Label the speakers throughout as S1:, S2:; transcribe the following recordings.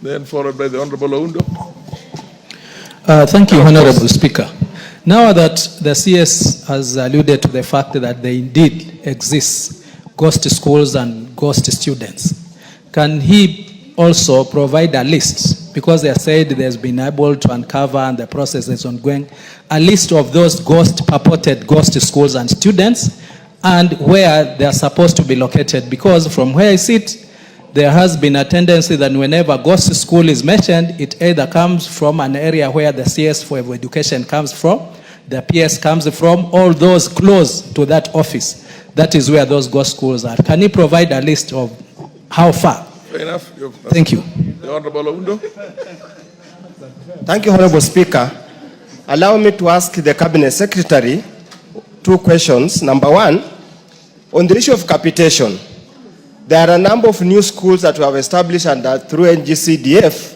S1: Then followed by the Honorable Oundo.
S2: Thank you, Honorable Speaker. Now that the CS has alluded to the fact that there indeed exists ghost schools and ghost students, can he also provide a list, because they said there's been able to uncover and the process is ongoing, a list of those purported ghost schools and students and where they are supposed to be located? Because from where I sit, there has been a tendency that whenever ghost school is mentioned, it either comes from an area where the CS for Education comes from, the PS comes from, all those close to that office. That is where those ghost schools are. Can you provide a list of how far?
S1: Fair enough.
S2: Thank you.
S1: The Honorable Oundo.
S3: Thank you, Honorable Speaker. Allow me to ask the Cabinet Secretary two questions. Number one, on the issue of capitation, there are a number of new schools that we have established through NGCDF,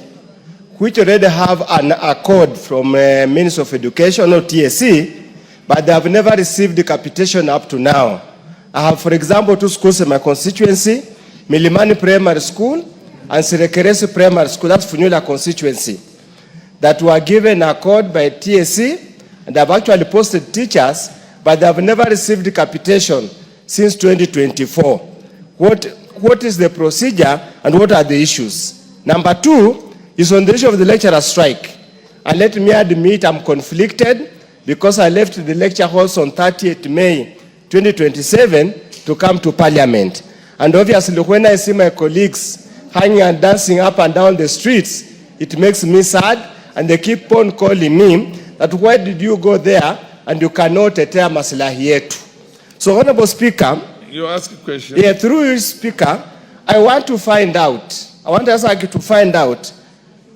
S3: which already have an accord from Ministry of Education or TSC, but they have never received the capitation up to now. I have, for example, two schools in my constituency, Milimani Primary School and Sirekeresi Primary School, that's Funyula constituency, that were given an accord by TSC, and have actually posted teachers, but they have never received the capitation since 2024. What is the procedure and what are the issues? Number two is on the issue of the lecturer strike. And let me admit I'm conflicted because I left the lecture halls on 30th May 2027 to come to Parliament. And obviously when I see my colleagues hanging and dancing up and down the streets, it makes me sad, and they keep on calling me that why did you go there and you cannot tetea maslahi yetu. So, Honorable Speaker,
S1: you ask a question.
S3: Yeah, through you, Speaker, I want to find out,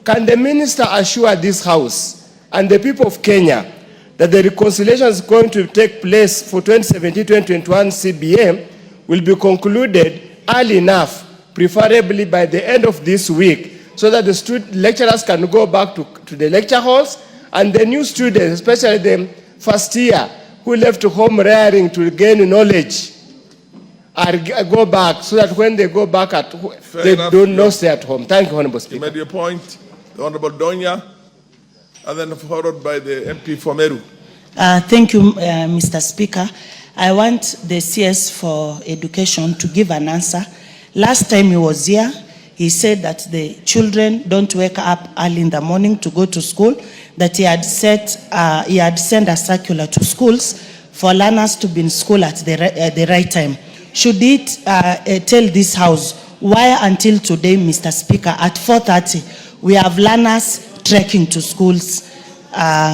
S3: can the Minister assure this House and the people of Kenya that the reconciliation is going to take place for 2017-2021 CBA will be concluded early enough, preferably by the end of this week, so that the lecturers can go back to the lecture halls, and the new students, especially the first year, who left home rearing to gain knowledge, go back, so that when they go back, they do not stay at home. Thank you, Honorable Speaker.
S1: You made your point. The Honorable Donya, and then followed by the MP for Meru.
S4: Thank you, Mr. Speaker. I want the CS for Education to give an answer. Last time he was here, he said that the children don't wake up early in the morning to go to school, that he had sent a circular to schools for learners to be in school at the right time. Should it tell this House why until today, Mr. Speaker, at 4:30, we have learners trekking to schools?